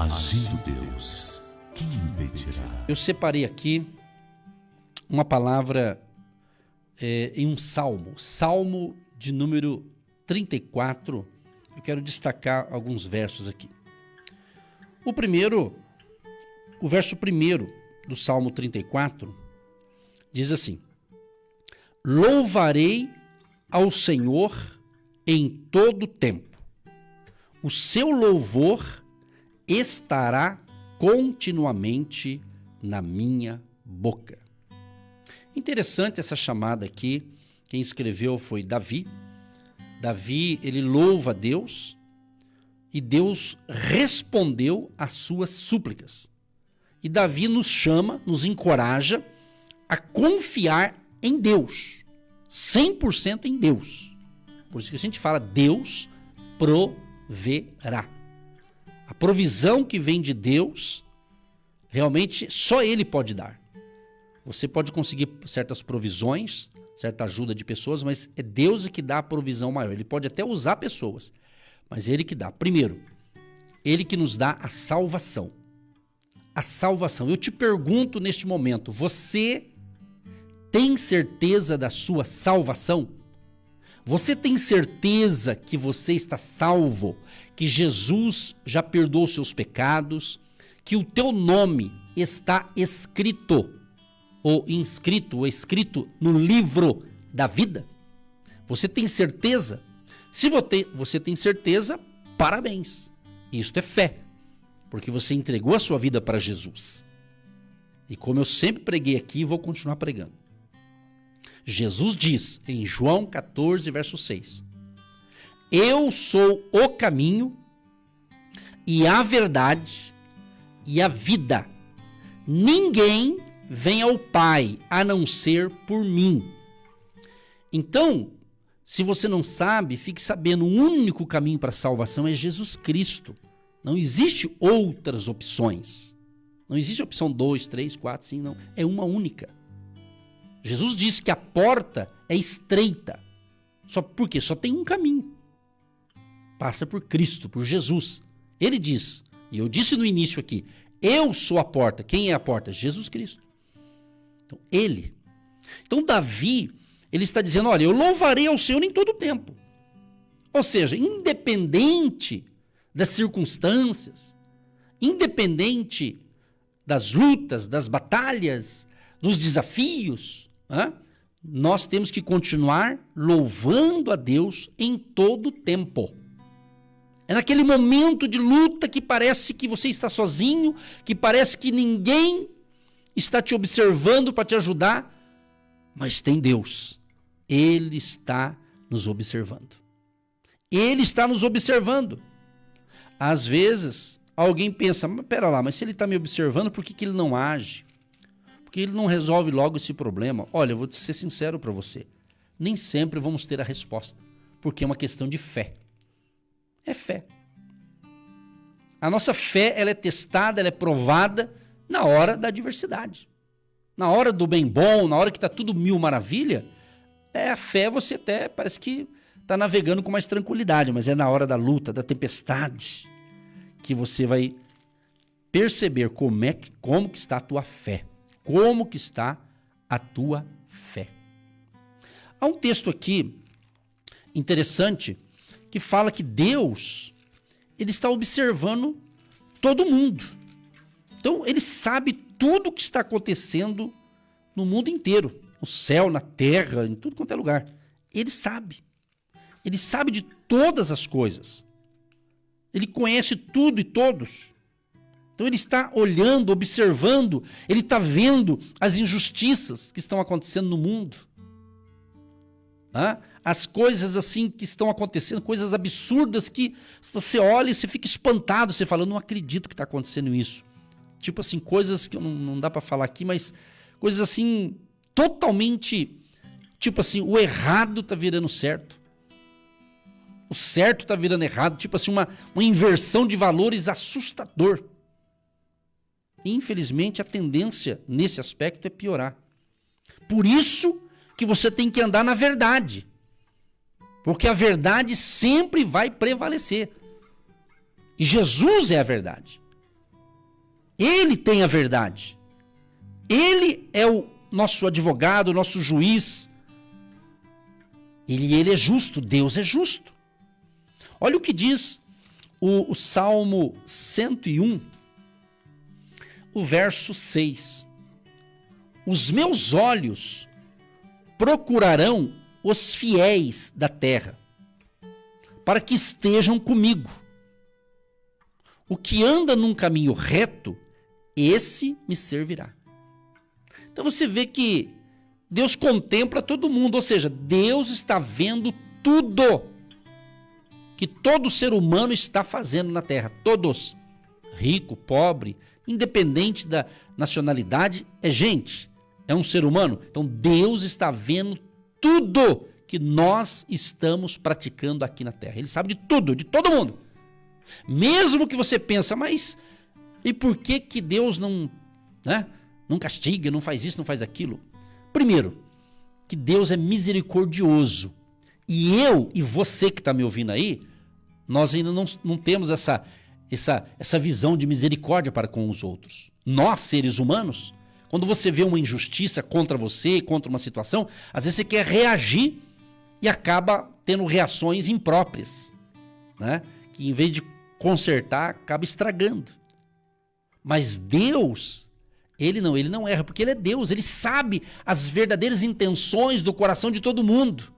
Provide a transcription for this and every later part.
Agindo Deus, quem impedirá? Eu separei aqui uma palavra em um salmo, Salmo de número 34. Eu quero destacar alguns versos aqui. O verso primeiro do Salmo 34 diz assim: louvarei ao Senhor em todo tempo, o seu louvor estará continuamente na minha boca. Interessante essa chamada aqui. Quem escreveu foi Davi. Davi, ele louva a Deus e Deus respondeu às suas súplicas. E Davi nos chama, nos encoraja a confiar em Deus, 100% em Deus. Por isso que a gente fala, Deus proverá. A provisão que vem de Deus, realmente só Ele pode dar. Você pode conseguir certas provisões, certa ajuda de pessoas, mas é Deus que dá a provisão maior. Ele pode até usar pessoas, mas é Ele que dá. Primeiro, Ele que nos dá a salvação. A salvação. Eu te pergunto neste momento, você tem certeza da sua salvação? Você tem certeza que você está salvo? Que Jesus já perdoou seus pecados? Que o teu nome está escrito, ou inscrito, ou escrito no livro da vida? Você tem certeza? Se você tem certeza, parabéns. Isto é fé, porque você entregou a sua vida para Jesus. E como eu sempre preguei aqui, vou continuar pregando. Jesus diz em João 14, verso 6: eu sou o caminho e a verdade e a vida. Ninguém vem ao Pai a não ser por mim. Então, se você não sabe, fique sabendo, o único caminho para a salvação é Jesus Cristo. Não existe outras opções. Não existe opção 2, 3, 4, 5, não. É uma única. Jesus disse que a porta é estreita. Por quê? Só tem um caminho. Passa por Cristo, por Jesus. Ele diz, e eu disse no início aqui, eu sou a porta. Quem é a porta? Jesus Cristo. Então, Ele. Então, Davi, ele está dizendo, olha, eu louvarei ao Senhor em todo o tempo. Ou seja, independente das circunstâncias, independente das lutas, das batalhas, dos desafios, nós temos que continuar louvando a Deus em todo o tempo. É naquele momento de luta que parece que você está sozinho, que parece que ninguém está te observando para te ajudar, mas tem Deus. Ele está nos observando. Ele está nos observando. Às vezes, alguém pensa, mas pera lá, mas se ele está me observando, por que ele não age? Porque ele não resolve logo esse problema. Olha, eu vou ser sincero para você. Nem sempre vamos ter a resposta, porque é uma questão de fé. É fé. A nossa fé, ela é testada, ela é provada na hora da adversidade. Na hora do bem bom, na hora que está tudo mil maravilha, a fé você até parece que está navegando com mais tranquilidade, mas é na hora da luta, da tempestade, que você vai perceber como que está a tua fé. Como que está a tua fé. Há um texto aqui interessante que fala que Deus, ele está observando todo mundo. Então, ele sabe tudo o que está acontecendo no mundo inteiro, no céu, na terra, em tudo quanto é lugar. Ele sabe. Ele sabe de todas as coisas. Ele conhece tudo e todos. Então ele está olhando, observando, ele está vendo as injustiças que estão acontecendo no mundo. As coisas assim que estão acontecendo, coisas absurdas que você olha e você fica espantado, você fala, eu não acredito que está acontecendo isso. Tipo assim, coisas que não dá para falar aqui, mas coisas assim, totalmente, tipo assim, o errado está virando certo. O certo está virando errado, tipo assim, uma inversão de valores assustador. Infelizmente, a tendência nesse aspecto é piorar. Por isso que você tem que andar na verdade. Porque a verdade sempre vai prevalecer. E Jesus é a verdade. Ele tem a verdade. Ele é o nosso advogado, o nosso juiz. Ele é justo, Deus é justo. Olha o que diz o Salmo 101, o verso 6. Os meus olhos procurarão os fiéis da terra, para que estejam comigo. O que anda num caminho reto, esse me servirá. Então você vê que Deus contempla todo mundo, ou seja, Deus está vendo tudo que todo ser humano está fazendo na terra. Todos, rico, pobre, independente da nacionalidade, é gente, é um ser humano. Então Deus está vendo tudo que nós estamos praticando aqui na terra. Ele sabe de tudo, de todo mundo. Mesmo que você pensa, mas e por que Deus não castiga, não faz isso, não faz aquilo? Primeiro, que Deus é misericordioso. E eu e você que está me ouvindo aí, nós ainda não temos essa visão de misericórdia para com os outros. Nós, seres humanos, quando você vê uma injustiça contra você, contra uma situação, às vezes você quer reagir e acaba tendo reações impróprias, né? Que em vez de consertar, acaba estragando. Mas Deus, ele não erra, porque ele é Deus, ele sabe as verdadeiras intenções do coração de todo mundo.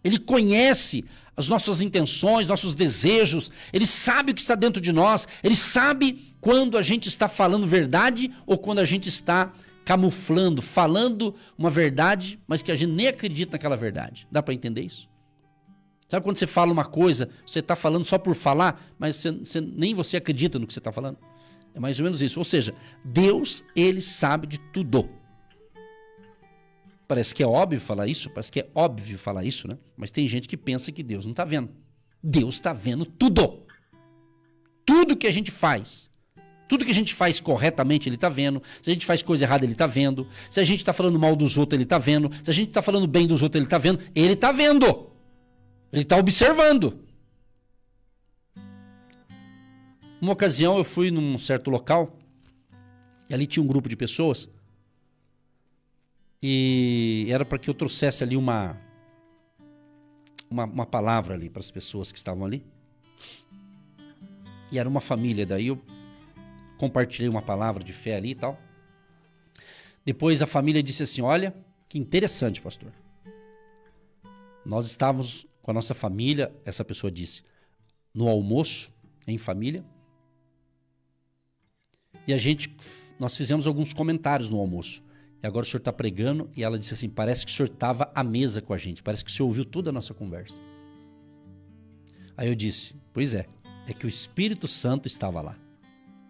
Ele conhece as nossas intenções, nossos desejos, ele sabe o que está dentro de nós, ele sabe quando a gente está falando verdade ou quando a gente está camuflando, falando uma verdade, mas que a gente nem acredita naquela verdade. Dá para entender isso? Sabe quando você fala uma coisa, você está falando só por falar, mas nem você acredita no que você está falando? É mais ou menos isso. Ou seja, Deus, ele sabe de tudo. Parece que é óbvio falar isso, né? Mas tem gente que pensa que Deus não está vendo. Deus está vendo tudo. Tudo que a gente faz. Tudo que a gente faz corretamente, ele está vendo. Se a gente faz coisa errada, ele está vendo. Se a gente está falando mal dos outros, ele está vendo. Se a gente está falando bem dos outros, ele está vendo. Ele está vendo. Ele está observando. Uma ocasião eu fui num certo local e ali tinha um grupo de pessoas e era para que eu trouxesse ali uma palavra ali para as pessoas que estavam ali. E era uma família, daí eu compartilhei uma palavra de fé ali e tal. Depois a família disse assim: olha, que interessante, pastor. Nós estávamos com a nossa família, essa pessoa disse, no almoço, em família. E nós fizemos alguns comentários no almoço. E agora o senhor está pregando e ela disse assim, parece que o senhor estava à mesa com a gente, parece que o senhor ouviu toda a nossa conversa. Aí eu disse, pois é que o Espírito Santo estava lá.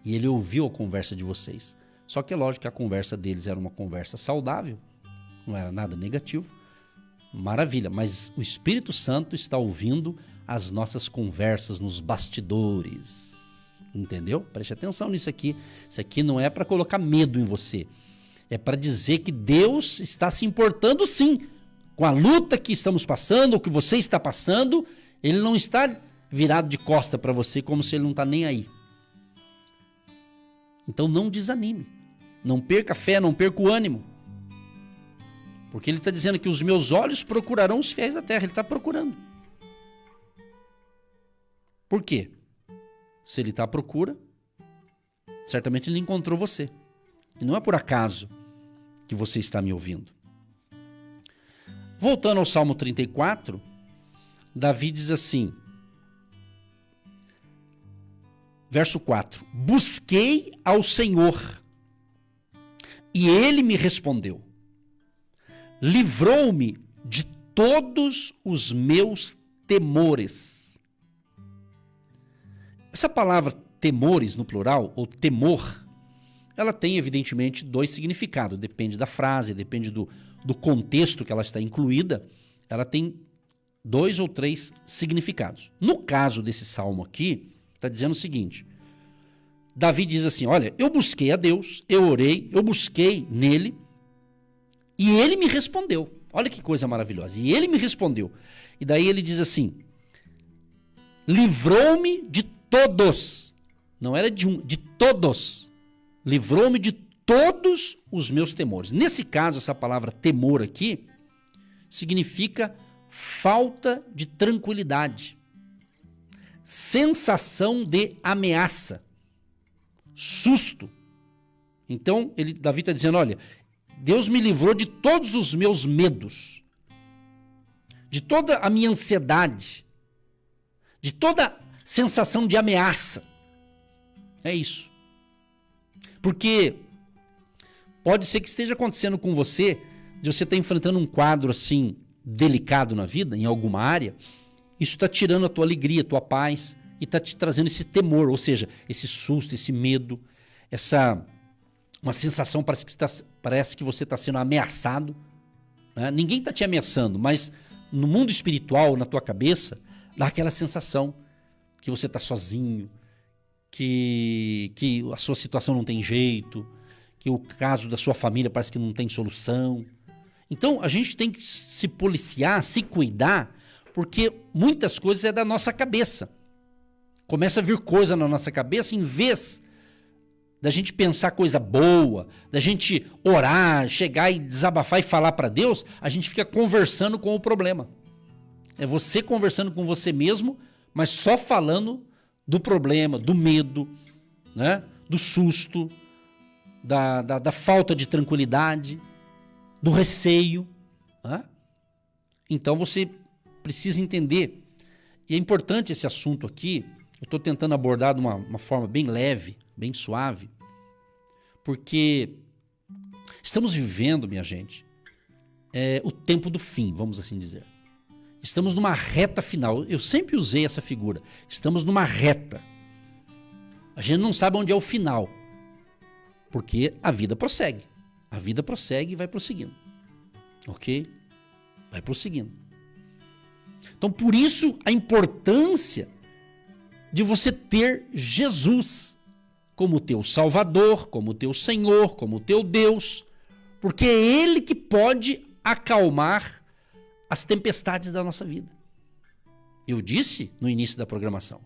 E ele ouviu a conversa de vocês. Só que é lógico que a conversa deles era uma conversa saudável, não era nada negativo. Maravilha, mas o Espírito Santo está ouvindo as nossas conversas nos bastidores. Entendeu? Preste atenção nisso aqui. Isso aqui não é para colocar medo em você. É para dizer que Deus está se importando sim com a luta que estamos passando, o que você está passando. Ele não está virado de costa para você como se ele não está nem aí. Então não desanime. Não perca a fé, não perca o ânimo. Porque ele está dizendo que os meus olhos procurarão os fiéis da terra. Ele está procurando. Por quê? Se ele está à procura, certamente ele encontrou você. E não é por acaso que você está me ouvindo. Voltando ao Salmo 34, Davi diz assim, verso 4, busquei ao Senhor e ele me respondeu. Livrou-me de todos os meus temores. Essa palavra temores no plural, ou temor, ela tem evidentemente dois significados. Depende da frase, depende do contexto que ela está incluída. Ela tem 2 ou 3 significados. No caso desse salmo aqui, está dizendo o seguinte. Davi diz assim, olha, eu busquei a Deus, eu orei, eu busquei nele, e ele me respondeu. Olha que coisa maravilhosa. E ele me respondeu. E daí ele diz assim, livrou-me de todos. Não era de um, de todos. livrou-me de todos os meus temores. Nesse caso, essa palavra temor aqui significa falta de tranquilidade, sensação de ameaça, susto. Então, Davi está dizendo, olha, Deus me livrou de todos os meus medos, de toda a minha ansiedade, de toda sensação de ameaça. É isso. Porque pode ser que esteja acontecendo com você, de você estar enfrentando um quadro assim delicado na vida, em alguma área, isso está tirando a tua alegria, a tua paz, e está te trazendo esse temor, ou seja, esse susto, esse medo, uma sensação, parece que você está sendo ameaçado. Né? Ninguém está te ameaçando, mas no mundo espiritual, na tua cabeça, dá aquela sensação que você está sozinho, que a sua situação não tem jeito, que o caso da sua família parece que não tem solução. Então, a gente tem que se policiar, se cuidar, porque muitas coisas é da nossa cabeça. Começa a vir coisa na nossa cabeça, em vez da gente pensar coisa boa, da gente orar, chegar e desabafar e falar para Deus, a gente fica conversando com o problema. É você conversando com você mesmo, mas só falando do problema, do medo, né? Do susto, da falta de tranquilidade, do receio. Né? Então você precisa entender, e é importante esse assunto aqui, eu estou tentando abordar de uma forma bem leve, bem suave, porque estamos vivendo, minha gente, o tempo do fim, vamos assim dizer. Estamos numa reta final. Eu sempre usei essa figura. Estamos numa reta. A gente não sabe onde é o final, porque a vida prossegue. A vida prossegue e vai prosseguindo. Ok? Vai prosseguindo. Então, por isso, a importância de você ter Jesus como teu Salvador, como teu Senhor, como teu Deus, porque é Ele que pode acalmar as tempestades da nossa vida. Eu disse no início da programação.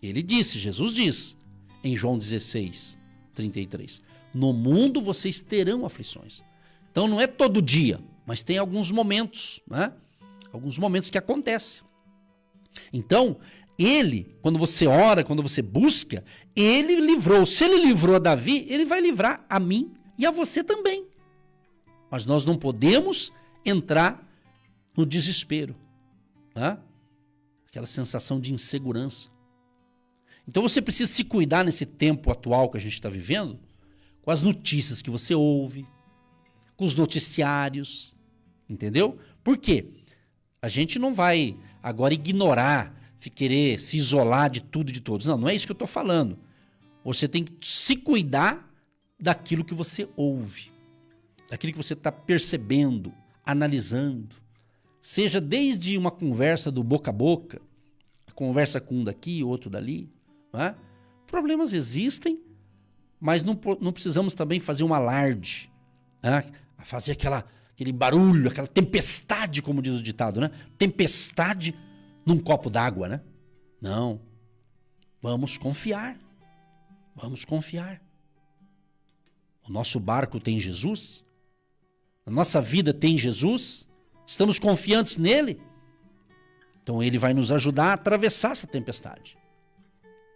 Ele disse, Jesus diz, em João 16, 33, no mundo vocês terão aflições. Então não é todo dia, mas tem alguns momentos, né? Alguns momentos que acontecem. Então, Ele, quando você ora, quando você busca, Ele livrou. Se Ele livrou a Davi, Ele vai livrar a mim e a você também. Mas nós não podemos entrar no desespero, né? Aquela sensação de insegurança. Então você precisa se cuidar nesse tempo atual que a gente está vivendo, com as notícias que você ouve, com os noticiários, entendeu? Por quê? A gente não vai agora ignorar, querer se isolar de tudo e de todos. Não, não é isso que eu estou falando. Você tem que se cuidar daquilo que você ouve, daquilo que você está percebendo, analisando. Seja desde uma conversa do boca a boca, conversa com um daqui, outro dali. Não é? Problemas existem, mas não precisamos também fazer um alarde, né? Fazer aquele barulho, aquela tempestade, como diz o ditado, né? Tempestade num copo d'água, né? Não. Vamos confiar. Vamos confiar. O nosso barco tem Jesus? A nossa vida tem Jesus? Estamos confiantes nele? Então ele vai nos ajudar a atravessar essa tempestade.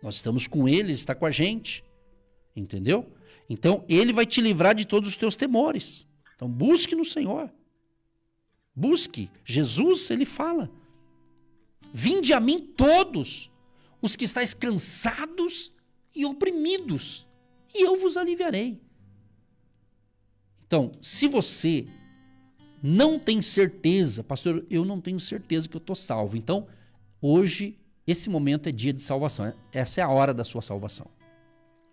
Nós estamos com ele, ele está com a gente. Entendeu? Então ele vai te livrar de todos os teus temores. Então busque no Senhor. Busque. Jesus, ele fala. Vinde a mim todos os que estáis cansados e oprimidos, e eu vos aliviarei. Então, se você não tem certeza, pastor, eu não tenho certeza que eu estou salvo. Então, hoje, esse momento é dia de salvação. Essa é a hora da sua salvação.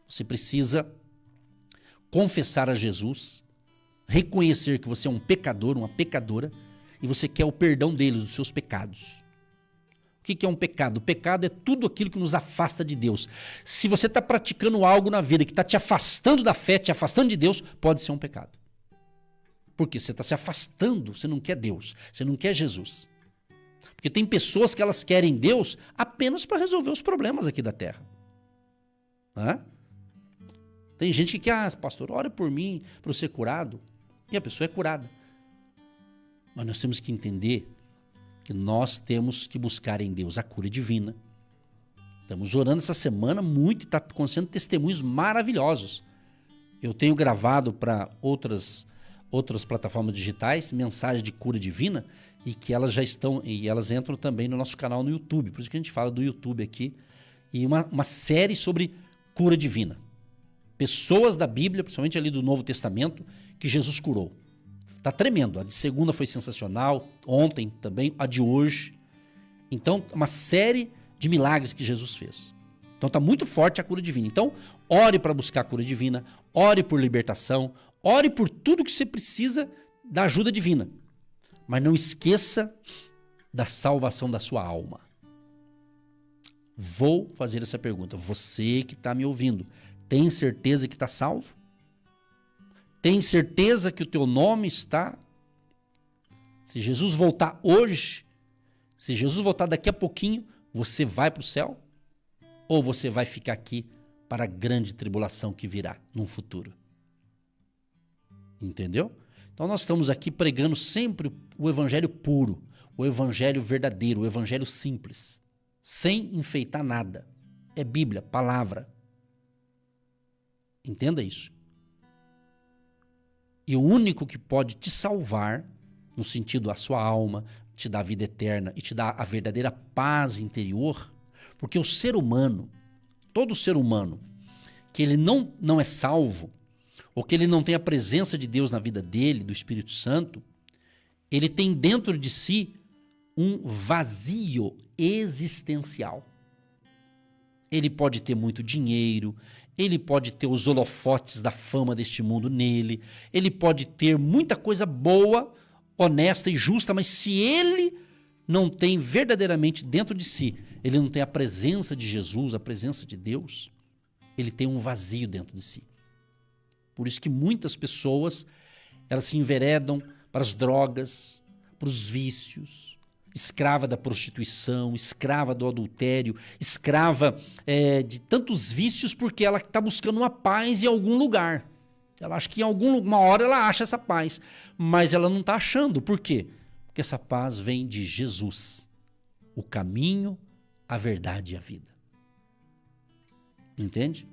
Você precisa confessar a Jesus, reconhecer que você é um pecador, uma pecadora, e você quer o perdão dele, dos seus pecados. O que é um pecado? O pecado é tudo aquilo que nos afasta de Deus. Se você está praticando algo na vida que está te afastando da fé, te afastando de Deus, pode ser um pecado. Porque você está se afastando, você não quer Deus, você não quer Jesus. Porque tem pessoas que elas querem Deus apenas para resolver os problemas aqui da terra. Tem gente que quer, pastor, ora por mim para eu ser curado. E a pessoa é curada. Mas nós temos que entender que nós temos que buscar em Deus a cura divina. Estamos orando essa semana muito e está acontecendo testemunhos maravilhosos. Eu tenho gravado para outras plataformas digitais mensagens de cura divina e que elas já estão, e elas entram também no nosso canal no YouTube. Por isso que a gente fala do YouTube aqui. E uma série sobre cura divina. Pessoas da Bíblia, principalmente ali do Novo Testamento, que Jesus curou. Tá tremendo. A de segunda foi sensacional, ontem também, a de hoje. Então, uma série de milagres que Jesus fez. Então tá muito forte a cura divina. Então, ore para buscar a cura divina, ore por libertação, ore por tudo que você precisa da ajuda divina. Mas não esqueça da salvação da sua alma. Vou fazer essa pergunta. Você que está me ouvindo, tem certeza que está salvo? Tem certeza que o teu nome está? Se Jesus voltar hoje, se Jesus voltar daqui a pouquinho, você vai para o céu? Ou você vai ficar aqui para a grande tribulação que virá no futuro? Entendeu? Então nós estamos aqui pregando sempre o evangelho puro, o evangelho verdadeiro, o evangelho simples, sem enfeitar nada. É Bíblia, palavra. Entenda isso. E o único que pode te salvar, no sentido a sua alma, te dar a vida eterna e te dar a verdadeira paz interior, porque o ser humano, todo ser humano, que ele não é salvo, ou que ele não tem a presença de Deus na vida dele, do Espírito Santo, ele tem dentro de si um vazio existencial. Ele pode ter muito dinheiro, ele pode ter os holofotes da fama deste mundo nele, ele pode ter muita coisa boa, honesta e justa, mas se ele não tem verdadeiramente dentro de si, ele não tem a presença de Jesus, a presença de Deus, ele tem um vazio dentro de si. Por isso que muitas pessoas, elas se enveredam para as drogas, para os vícios, escrava da prostituição, escrava do adultério, escrava de tantos vícios porque ela está buscando uma paz em algum lugar. Ela acha que em alguma hora ela acha essa paz, mas ela não está achando. Por quê? Porque essa paz vem de Jesus, o caminho, a verdade e a vida. Entende?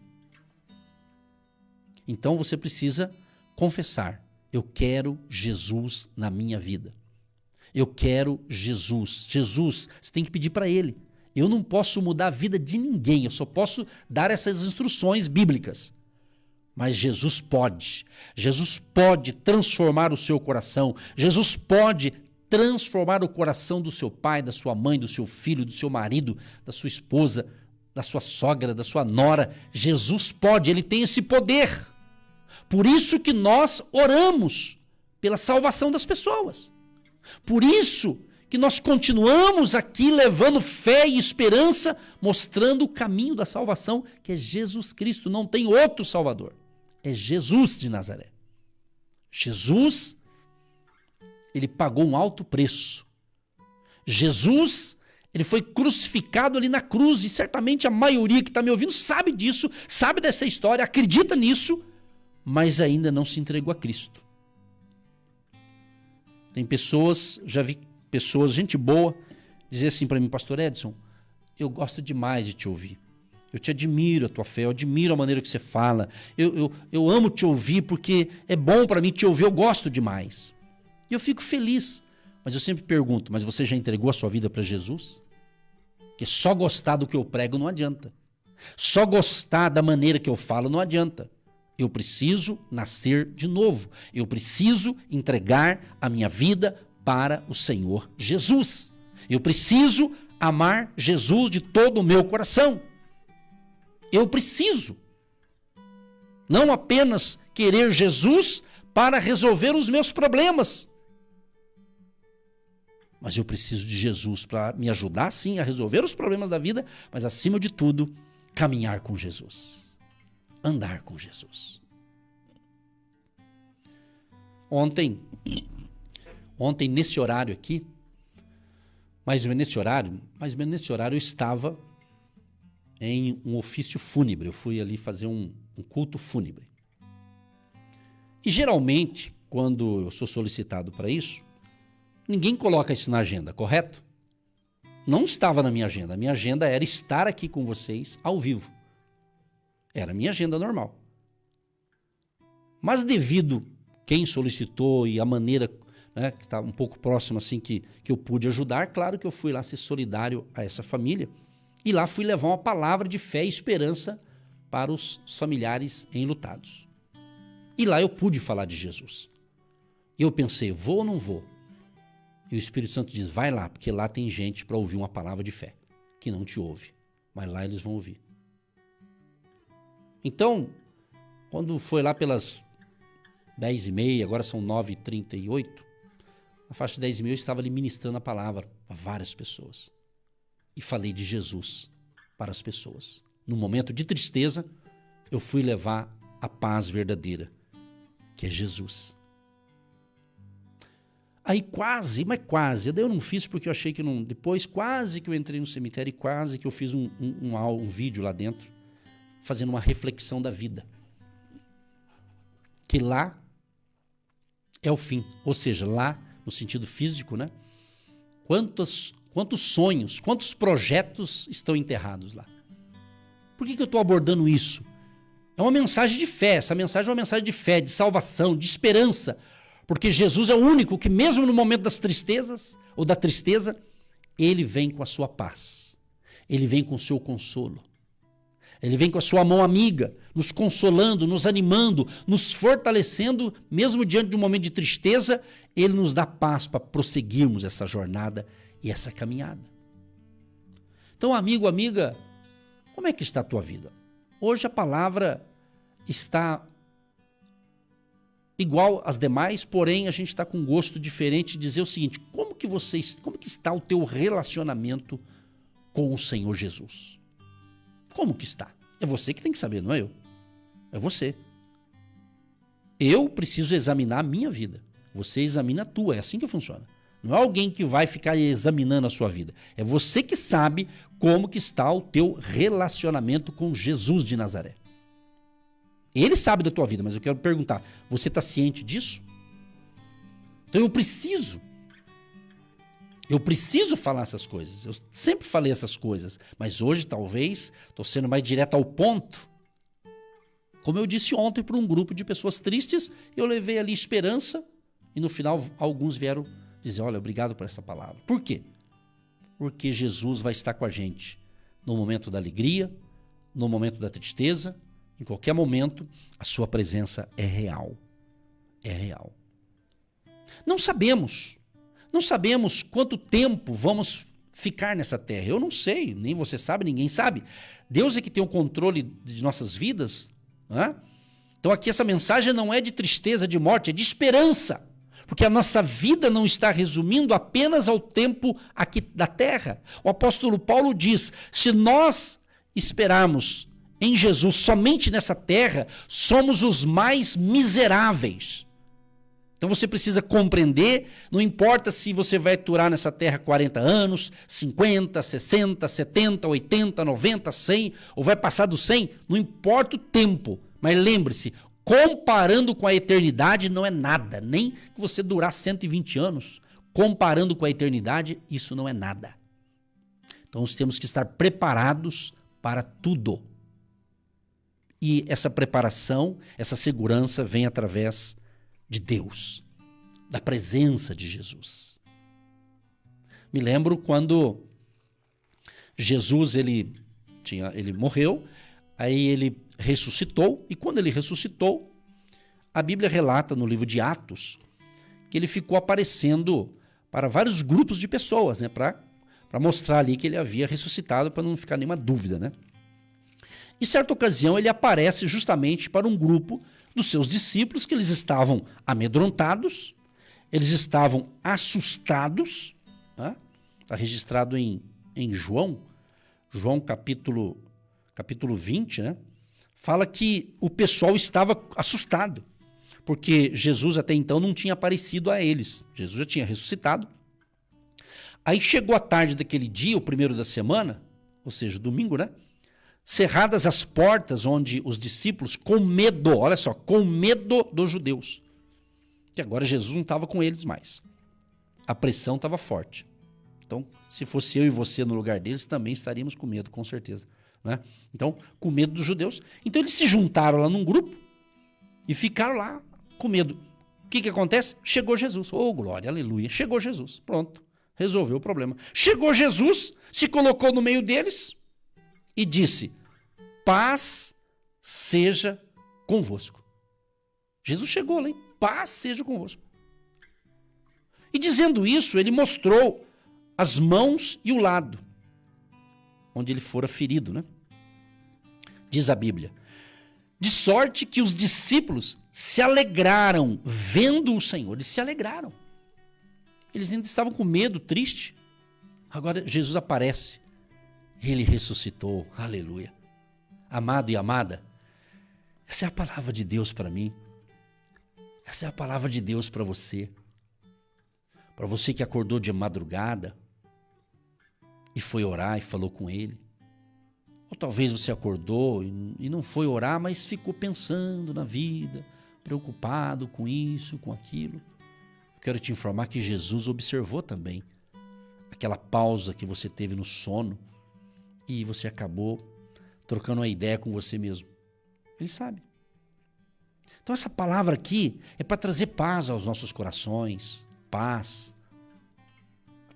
Então você precisa confessar: eu quero Jesus na minha vida. Eu quero Jesus. Jesus, você tem que pedir para Ele. Eu não posso mudar a vida de ninguém, eu só posso dar essas instruções bíblicas. Mas Jesus pode. Jesus pode transformar o seu coração. Jesus pode transformar o coração do seu pai, da sua mãe, do seu filho, do seu marido, da sua esposa, da sua sogra, da sua nora. Jesus pode, Ele tem esse poder. Por isso que nós oramos pela salvação das pessoas. Por isso que nós continuamos aqui levando fé e esperança, mostrando o caminho da salvação, que é Jesus Cristo. Não tem outro Salvador. É Jesus de Nazaré. Jesus, Ele pagou um alto preço. Jesus, Ele foi crucificado ali na cruz, e certamente a maioria que está me ouvindo sabe disso, sabe dessa história, acredita nisso, mas ainda não se entregou a Cristo. Tem pessoas, já vi pessoas, gente boa, dizer assim para mim: pastor Edson, eu gosto demais de te ouvir. Eu te admiro a tua fé, eu admiro a maneira que você fala. Eu amo te ouvir porque é bom para mim te ouvir, eu gosto demais. E eu fico feliz. Mas eu sempre pergunto: mas você já entregou a sua vida para Jesus? Porque só gostar do que eu prego não adianta. Só gostar da maneira que eu falo não adianta. Eu preciso nascer de novo. Eu preciso entregar a minha vida para o Senhor Jesus. Eu preciso amar Jesus de todo o meu coração. Eu preciso. Não apenas querer Jesus para resolver os meus problemas. Mas eu preciso de Jesus para me ajudar, sim, a resolver os problemas da vida, mas acima de tudo, caminhar com Jesus. Andar com Jesus. Ontem nesse horário aqui, mais ou menos nesse horário eu estava em um ofício fúnebre. Eu fui ali fazer um culto fúnebre. E geralmente, quando eu sou solicitado para isso, ninguém coloca isso na agenda, correto? Não estava na minha agenda. A minha agenda era estar aqui com vocês ao vivo. Era a minha agenda normal. Mas devido quem solicitou e a maneira, né, que está um pouco próxima assim que eu pude ajudar, claro que eu fui lá ser solidário a essa família e lá fui levar uma palavra de fé e esperança para os familiares enlutados. E lá eu pude falar de Jesus. E eu pensei, vou ou não vou? E o Espírito Santo diz, vai lá, porque lá tem gente para ouvir uma palavra de fé, que não te ouve, mas lá eles vão ouvir. Então, quando foi lá pelas 10h30, agora são 9h38, na faixa de 10h30 eu estava ali ministrando a palavra a várias pessoas. E falei de Jesus para as pessoas. No momento de tristeza, eu fui levar a paz verdadeira, que é Jesus. Aí quase, daí eu não fiz porque eu achei que não... Depois quase que eu entrei no cemitério e quase que eu fiz um vídeo lá dentro, fazendo uma reflexão da vida. Que lá é o fim. Ou seja, lá, no sentido físico, né? Quantos sonhos, quantos projetos estão enterrados lá? Por que eu estou abordando isso? É uma mensagem de fé. Essa mensagem é uma mensagem de fé, de salvação, de esperança. Porque Jesus é o único que, mesmo no momento das tristezas, ou da tristeza, ele vem com a sua paz. Ele vem com o seu consolo. Ele vem com a sua mão amiga, nos consolando, nos animando, nos fortalecendo, mesmo diante de um momento de tristeza, ele nos dá paz para prosseguirmos essa jornada e essa caminhada. Então, amigo, amiga, como é que está a tua vida? Hoje a palavra está igual às demais, porém a gente está com um gosto diferente de dizer o seguinte, como que está o teu relacionamento com o Senhor Jesus? Como que está? É você que tem que saber, não é eu. É você. Eu preciso examinar a minha vida. Você examina a tua, é assim que funciona. Não é alguém que vai ficar examinando a sua vida. É você que sabe como que está o teu relacionamento com Jesus de Nazaré. Ele sabe da tua vida, mas eu quero perguntar, você está ciente disso? Então eu preciso falar essas coisas. Eu sempre falei essas coisas, mas hoje talvez estou sendo mais direto ao ponto. Como eu disse ontem para um grupo de pessoas tristes, eu levei ali esperança e no final alguns vieram dizer, olha, obrigado por essa palavra. Por quê? Porque Jesus vai estar com a gente no momento da alegria, no momento da tristeza, em qualquer momento, a sua presença é real. É real. Não sabemos quanto tempo vamos ficar nessa terra. Eu não sei, nem você sabe, ninguém sabe. Deus é que tem o controle de nossas vidas. Né? Então aqui essa mensagem não é de tristeza, de morte, é de esperança. Porque a nossa vida não está resumindo apenas ao tempo aqui da terra. O apóstolo Paulo diz, se nós esperarmos em Jesus somente nessa terra, somos os mais miseráveis. Então você precisa compreender, não importa se você vai aturar nessa terra 40 anos, 50, 60, 70, 80, 90, 100, ou vai passar dos 100, não importa o tempo, mas lembre-se, comparando com a eternidade não é nada, nem que você durar 120 anos, comparando com a eternidade, isso não é nada. Então nós temos que estar preparados para tudo. E essa preparação, essa segurança vem através de Deus, da presença de Jesus. Me lembro quando Jesus ele morreu, aí ele ressuscitou, e quando ele ressuscitou, a Bíblia relata no livro de Atos que ele ficou aparecendo para vários grupos de pessoas, né, para mostrar ali que ele havia ressuscitado, para não ficar nenhuma dúvida, né? Em certa ocasião ele aparece justamente para um grupo dos seus discípulos que eles estavam amedrontados, eles estavam assustados, né? Está registrado em João capítulo 20, né? Fala que o pessoal estava assustado, porque Jesus até então não tinha aparecido a eles, Jesus já tinha ressuscitado. Aí chegou a tarde daquele dia, o primeiro da semana, ou seja, domingo, né? cerradas as portas onde os discípulos, com medo, olha só, com medo dos judeus, que agora Jesus não estava com eles mais. A pressão estava forte. Então, se fosse eu e você no lugar deles, também estaríamos com medo, com certeza. Né? Então, com medo dos judeus. Então, eles se juntaram lá num grupo e ficaram lá com medo. O que acontece? Chegou Jesus. Oh, glória, aleluia. Chegou Jesus. Pronto. Resolveu o problema. Chegou Jesus, se colocou no meio deles e disse: paz seja convosco. Jesus chegou lá, hein? Paz seja convosco. E dizendo isso, ele mostrou as mãos e o lado, onde ele fora ferido, né? Diz a Bíblia: de sorte que os discípulos se alegraram vendo o Senhor. Eles se alegraram. Eles ainda estavam com medo, triste. Agora Jesus aparece. Ele ressuscitou. Aleluia. Amado e amada, essa é a palavra de Deus para mim. Essa é a palavra de Deus para você. Para você que acordou de madrugada e foi orar e falou com ele. Ou talvez você acordou e não foi orar, mas ficou pensando na vida, preocupado com isso, com aquilo. Eu quero te informar que Jesus observou também aquela pausa que você teve no sono e você acabou trocando uma ideia com você mesmo. Ele sabe. Então essa palavra aqui é para trazer paz aos nossos corações, paz,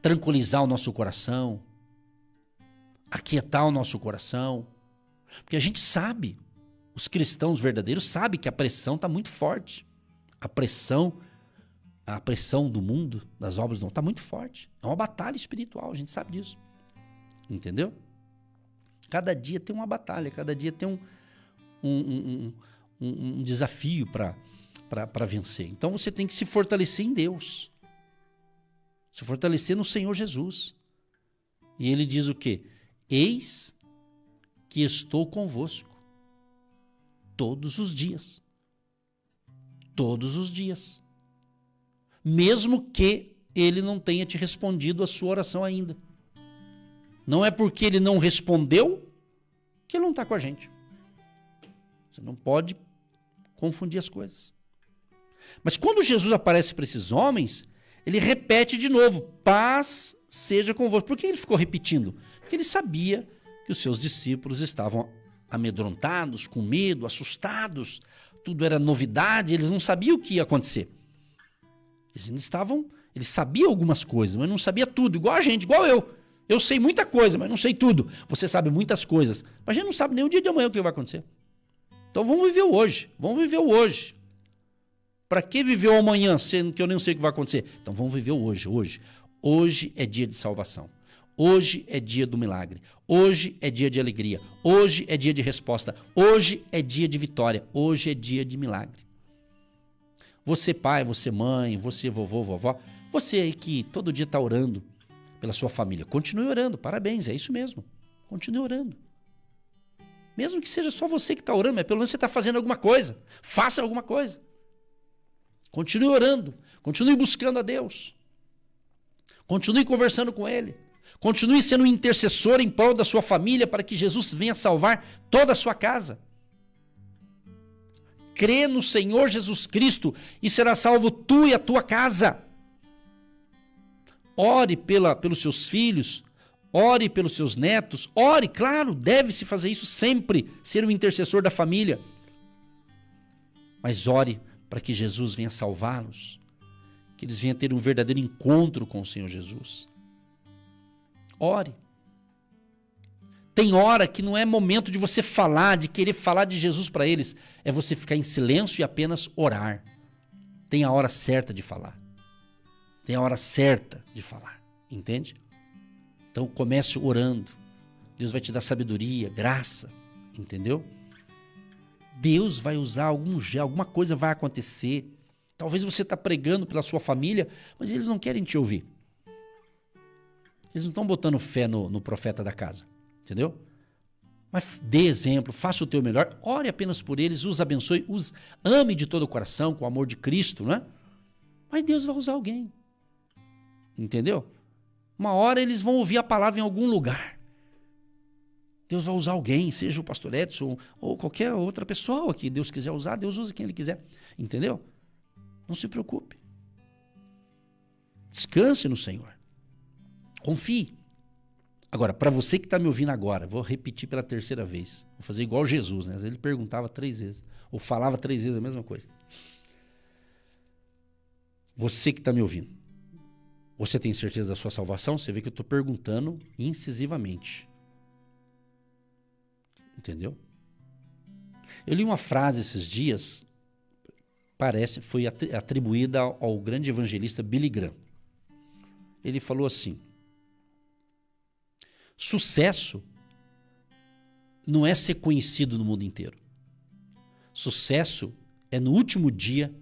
tranquilizar o nosso coração, aquietar o nosso coração, porque a gente sabe, os cristãos verdadeiros sabem que a pressão está muito forte, a pressão do mundo, das obras não, está muito forte, é uma batalha espiritual, a gente sabe disso, entendeu? Cada dia tem uma batalha, cada dia tem um desafio para vencer. Então você tem que se fortalecer em Deus, se fortalecer no Senhor Jesus. E ele diz o quê? Eis que estou convosco todos os dias. Todos os dias. Mesmo que ele não tenha te respondido a sua oração ainda. Não é porque ele não respondeu que ele não está com a gente. Você não pode confundir as coisas. Mas quando Jesus aparece para esses homens, ele repete de novo: paz seja convosco. Por que ele ficou repetindo? Porque ele sabia que os seus discípulos estavam amedrontados, com medo, assustados. Tudo era novidade, eles não sabiam o que ia acontecer. Eles sabiam algumas coisas, mas não sabia tudo, igual a gente, igual eu. Eu sei muita coisa, mas não sei tudo. Você sabe muitas coisas, mas a gente não sabe nem o dia de amanhã o que vai acontecer. Então vamos viver o hoje, vamos viver o hoje. Para que viver o amanhã, sendo que eu nem sei o que vai acontecer? Então vamos viver o hoje, hoje. Hoje é dia de salvação. Hoje é dia do milagre. Hoje é dia de alegria. Hoje é dia de resposta. Hoje é dia de vitória. Hoje é dia de milagre. Você pai, você mãe, você vovô, vovó, você aí que todo dia está orando pela sua família, continue orando, parabéns, é isso mesmo. Continue orando. Mesmo que seja só você que está orando, mas pelo menos você está fazendo alguma coisa. Faça alguma coisa. Continue orando. Continue buscando a Deus. Continue conversando com Ele. Continue sendo um intercessor em prol da sua família para que Jesus venha salvar toda a sua casa. Crê no Senhor Jesus Cristo e será salvo tu e a tua casa. Ore pelos seus filhos, ore pelos seus netos, ore, claro, deve-se fazer isso sempre, ser um intercessor da família. Mas ore para que Jesus venha salvá-los, que eles venham ter um verdadeiro encontro com o Senhor Jesus. Ore. Tem hora que não é momento de você falar, de querer falar de Jesus para eles, é você ficar em silêncio e apenas orar. Tem a hora certa de falar. Tem a hora certa de falar, entende? Então comece orando. Deus vai te dar sabedoria, graça, entendeu? Deus vai usar alguma coisa vai acontecer. Talvez você está pregando pela sua família, mas eles não querem te ouvir. Eles não estão botando fé no profeta da casa, entendeu? Mas dê exemplo, faça o teu melhor, ore apenas por eles, os abençoe, os ame de todo o coração, com o amor de Cristo, não é? Mas Deus vai usar alguém. Entendeu? Uma hora eles vão ouvir a palavra em algum lugar. Deus vai usar alguém, seja o pastor Edson ou qualquer outra pessoa que Deus quiser usar, Deus usa quem Ele quiser. Entendeu? Não se preocupe. Descanse no Senhor. Confie. Agora, para você que está me ouvindo agora, vou repetir pela terceira vez. Vou fazer igual Jesus, né? Ele perguntava 3 vezes, ou falava 3 vezes a mesma coisa. Você que está me ouvindo, você tem certeza da sua salvação? Você vê que eu estou perguntando incisivamente. Entendeu? Eu li uma frase esses dias, foi atribuída ao grande evangelista Billy Graham. Ele falou assim: sucesso não é ser conhecido no mundo inteiro. Sucesso é no último dia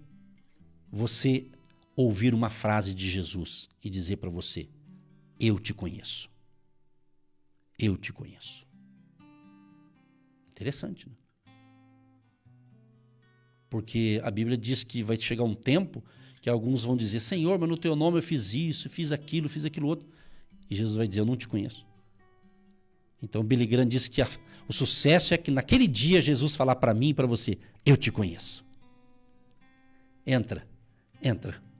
você ouvir uma frase de Jesus e dizer para você: eu te conheço. Eu te conheço. Interessante, né? Porque a Bíblia diz que vai chegar um tempo que alguns vão dizer: Senhor, mas no teu nome eu fiz isso, fiz aquilo outro. E Jesus vai dizer: eu não te conheço. Então Billy Graham diz que o sucesso é que naquele dia Jesus falar para mim e para você: eu te conheço. Entra,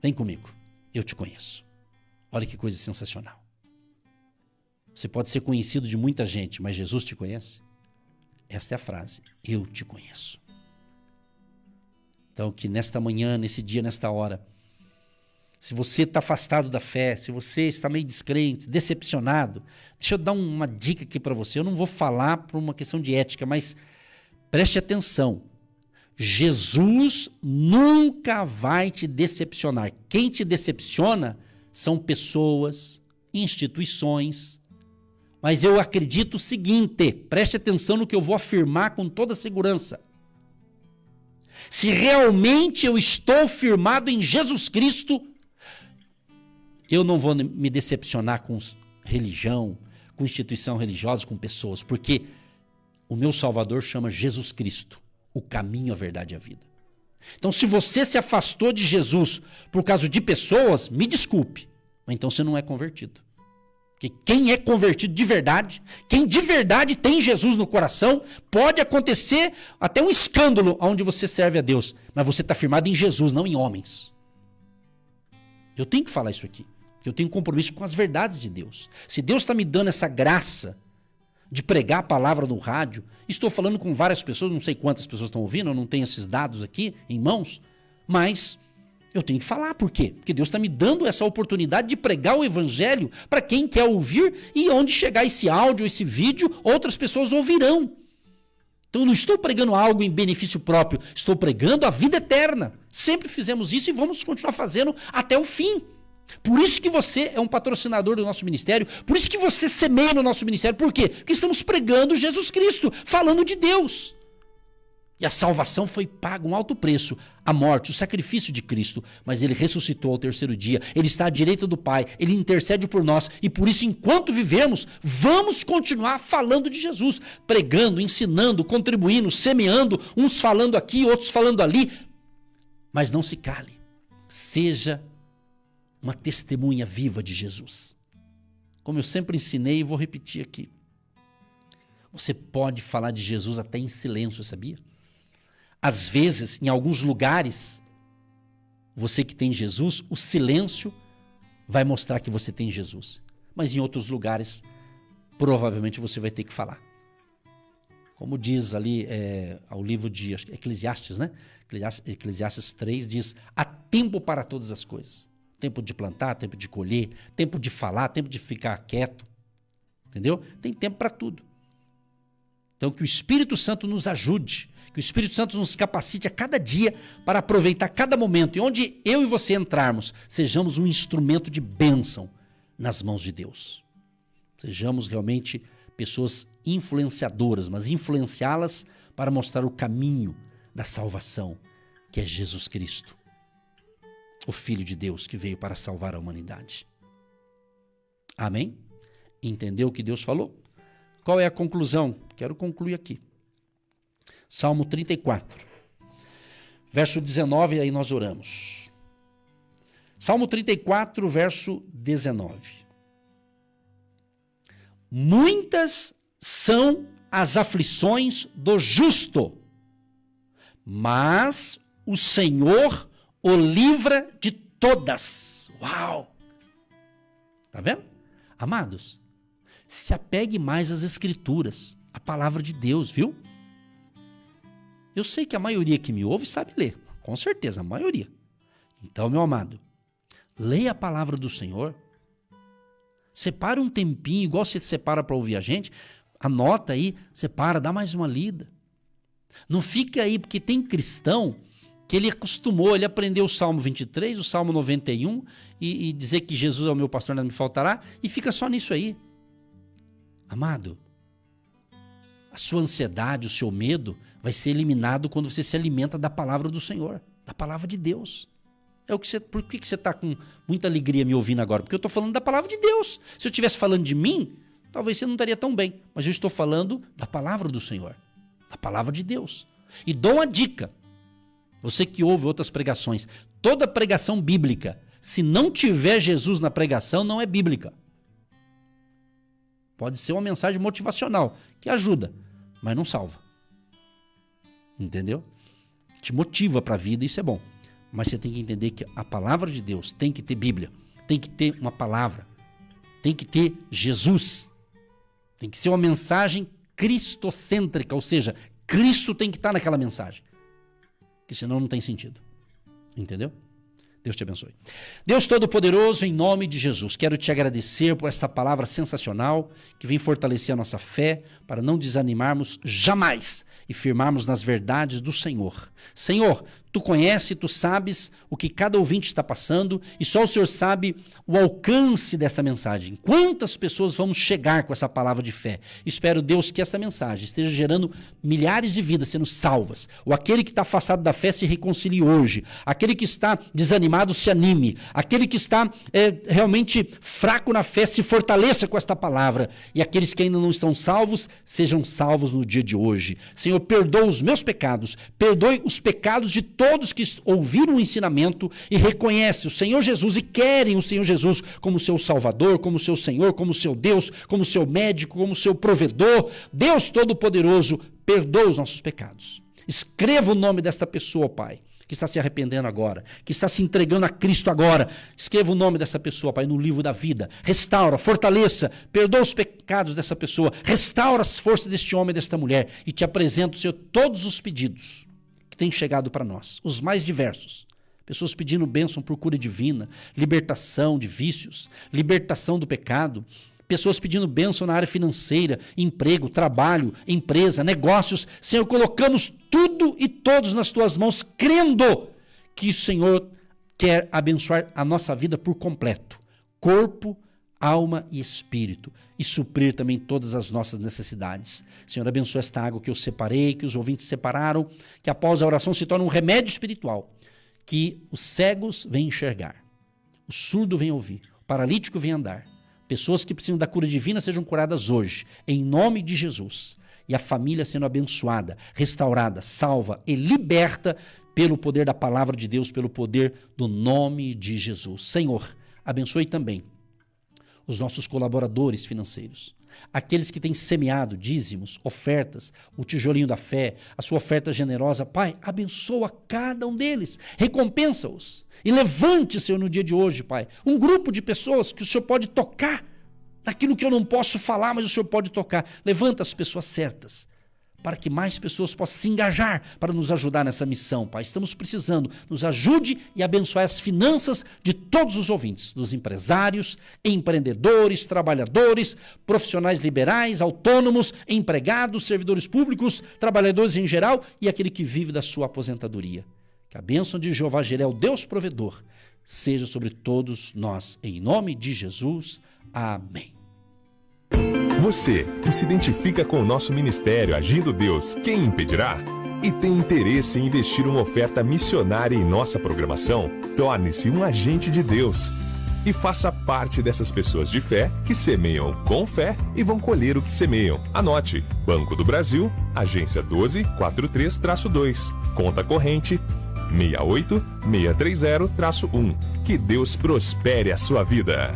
vem comigo, eu te conheço. Olha que coisa sensacional. Você pode ser conhecido de muita gente, mas Jesus te conhece? Esta é a frase: eu te conheço. Então, que nesta manhã, nesse dia, nesta hora, se você está afastado da fé, se você está meio descrente, decepcionado, deixa eu dar uma dica aqui para você. Eu não vou falar por uma questão de ética, mas preste atenção. Jesus nunca vai te decepcionar. Quem te decepciona são pessoas, instituições. Mas eu acredito o seguinte, preste atenção no que eu vou afirmar com toda segurança. Se realmente eu estou firmado em Jesus Cristo, eu não vou me decepcionar com religião, com instituição religiosa, com pessoas, porque o meu Salvador chama Jesus Cristo, o caminho, a verdade e a vida. Então, se você se afastou de Jesus por causa de pessoas, me desculpe, mas então você não é convertido. Porque quem é convertido de verdade, quem de verdade tem Jesus no coração, pode acontecer até um escândalo onde você serve a Deus, mas você está firmado em Jesus, não em homens. Eu tenho que falar isso aqui, porque eu tenho compromisso com as verdades de Deus. Se Deus está me dando essa graça de pregar a palavra no rádio, estou falando com várias pessoas, não sei quantas pessoas estão ouvindo, eu não tenho esses dados aqui em mãos, mas eu tenho que falar. Por quê? Porque Deus está me dando essa oportunidade de pregar o evangelho para quem quer ouvir, e onde chegar esse áudio, esse vídeo, outras pessoas ouvirão. Então eu não estou pregando algo em benefício próprio, estou pregando a vida eterna. Sempre fizemos isso e vamos continuar fazendo até o fim. Por isso que você é um patrocinador do nosso ministério, por isso que você semeia no nosso ministério. Por quê? Porque estamos pregando Jesus Cristo, falando de Deus. E a salvação foi paga um alto preço, a morte, o sacrifício de Cristo. Mas Ele ressuscitou ao 3º dia, Ele está à direita do Pai, Ele intercede por nós. E por isso, enquanto vivemos, vamos continuar falando de Jesus, pregando, ensinando, contribuindo, semeando, uns falando aqui, outros falando ali. Mas não se cale, seja uma testemunha viva de Jesus. Como eu sempre ensinei e vou repetir aqui. Você pode falar de Jesus até em silêncio, sabia? Às vezes, em alguns lugares, você que tem Jesus, o silêncio vai mostrar que você tem Jesus. Mas em outros lugares, provavelmente você vai ter que falar. Como diz ali ao livro de Eclesiastes, né? Eclesiastes 3 diz: há tempo para todas as coisas. Tempo de plantar, tempo de colher, tempo de falar, tempo de ficar quieto. Entendeu? Tem tempo para tudo. Então, que o Espírito Santo nos ajude, que o Espírito Santo nos capacite a cada dia para aproveitar cada momento. E onde eu e você entrarmos, sejamos um instrumento de bênção nas mãos de Deus. Sejamos realmente pessoas influenciadoras, mas influenciá-las para mostrar o caminho da salvação, que é Jesus Cristo, o Filho de Deus que veio para salvar a humanidade. Amém? Entendeu o que Deus falou? Qual é a conclusão? Quero concluir aqui. Salmo 34, verso 19, aí nós oramos. Salmo 34, verso 19. Muitas são as aflições do justo, mas o Senhor o livra de todas. Uau! Tá vendo? Amados, se apegue mais às Escrituras, à palavra de Deus, viu? Eu sei que a maioria que me ouve sabe ler, com certeza, a maioria. Então, meu amado, leia a palavra do Senhor, separa um tempinho, igual você separa para ouvir a gente, anota aí, separa, dá mais uma lida. Não fica aí, porque tem cristão que ele acostumou, ele aprendeu o Salmo 23, o Salmo 91 e dizer que Jesus é o meu pastor, nada me faltará, e fica só nisso aí. Amado, a sua ansiedade, o seu medo vai ser eliminado quando você se alimenta da palavra do Senhor, da palavra de Deus. Por que você está com muita alegria me ouvindo agora? Porque eu estou falando da palavra de Deus. Se eu estivesse falando de mim, talvez você não estaria tão bem. Mas eu estou falando da palavra do Senhor, da palavra de Deus. E dou uma dica. Você que ouve outras pregações, toda pregação bíblica, se não tiver Jesus na pregação, não é bíblica. Pode ser uma mensagem motivacional, que ajuda, mas não salva. Entendeu? Te motiva para a vida, isso é bom. Mas você tem que entender que a palavra de Deus tem que ter Bíblia, tem que ter uma palavra, tem que ter Jesus. Tem que ser uma mensagem cristocêntrica, ou seja, Cristo tem que estar naquela mensagem. Que senão não tem sentido. Entendeu? Deus te abençoe. Deus Todo-Poderoso, em nome de Jesus, quero te agradecer por essa palavra sensacional que vem fortalecer a nossa fé para não desanimarmos jamais e firmarmos nas verdades do Senhor. Senhor, tu conheces, tu sabes o que cada ouvinte está passando e só o Senhor sabe o alcance dessa mensagem. Quantas pessoas vão chegar com essa palavra de fé? Espero, Deus, que essa mensagem esteja gerando milhares de vidas sendo salvas. Ou aquele que está afastado da fé se reconcilie hoje. Aquele que está desanimado se anime. Aquele que está realmente fraco na fé se fortaleça com esta palavra. E aqueles que ainda não estão salvos, sejam salvos no dia de hoje. Senhor, perdoa os meus pecados, perdoe os pecados de todos que ouviram o ensinamento e reconhecem o Senhor Jesus e querem o Senhor Jesus como seu Salvador, como seu Senhor, como seu Deus, como seu médico, como seu provedor. Deus Todo-Poderoso, perdoa os nossos pecados. Escreva o nome desta pessoa, Pai, que está se arrependendo agora, que está se entregando a Cristo agora. Escreva o nome dessa pessoa, Pai, no livro da vida. Restaura, fortaleça, perdoa os pecados dessa pessoa, restaura as forças deste homem e desta mulher e te apresento, Senhor, todos os pedidos que têm chegado para nós, os mais diversos. Pessoas pedindo bênção por cura divina, libertação de vícios, libertação do pecado, pessoas pedindo bênção na área financeira, emprego, trabalho, empresa, negócios. Senhor, colocamos tudo e todos nas tuas mãos, crendo que o Senhor quer abençoar a nossa vida por completo, corpo, alma e espírito, e suprir também todas as nossas necessidades. Senhor, abençoa esta água que eu separei, que os ouvintes separaram, que após a oração se torne um remédio espiritual, que os cegos venham enxergar, o surdo venha ouvir, o paralítico venha andar. Pessoas que precisam da cura divina sejam curadas hoje, em nome de Jesus. E a família sendo abençoada, restaurada, salva e liberta pelo poder da palavra de Deus, pelo poder do nome de Jesus. Senhor, abençoe também os nossos colaboradores financeiros. Aqueles que têm semeado dízimos, ofertas, o tijolinho da fé, a sua oferta generosa. Pai, abençoa cada um deles, recompensa-os. E levante, Senhor, no dia de hoje, Pai, um grupo de pessoas que o Senhor pode tocar naquilo que eu não posso falar, mas o Senhor pode tocar. Levanta as pessoas certas, para que mais pessoas possam se engajar para nos ajudar nessa missão, Pai. Estamos precisando. Nos ajude e abençoe as finanças de todos os ouvintes, dos empresários, empreendedores, trabalhadores, profissionais liberais, autônomos, empregados, servidores públicos, trabalhadores em geral e aquele que vive da sua aposentadoria. Que a bênção de Jeová Jireh, o Deus provedor, seja sobre todos nós. Em nome de Jesus. Amém. Você que se identifica com o nosso ministério Agindo Deus, quem impedirá? E tem interesse em investir uma oferta missionária em nossa programação? Torne-se um agente de Deus e faça parte dessas pessoas de fé que semeiam com fé e vão colher o que semeiam. Anote: Banco do Brasil, agência 1243-2, conta corrente 68630-1. Que Deus prospere a sua vida.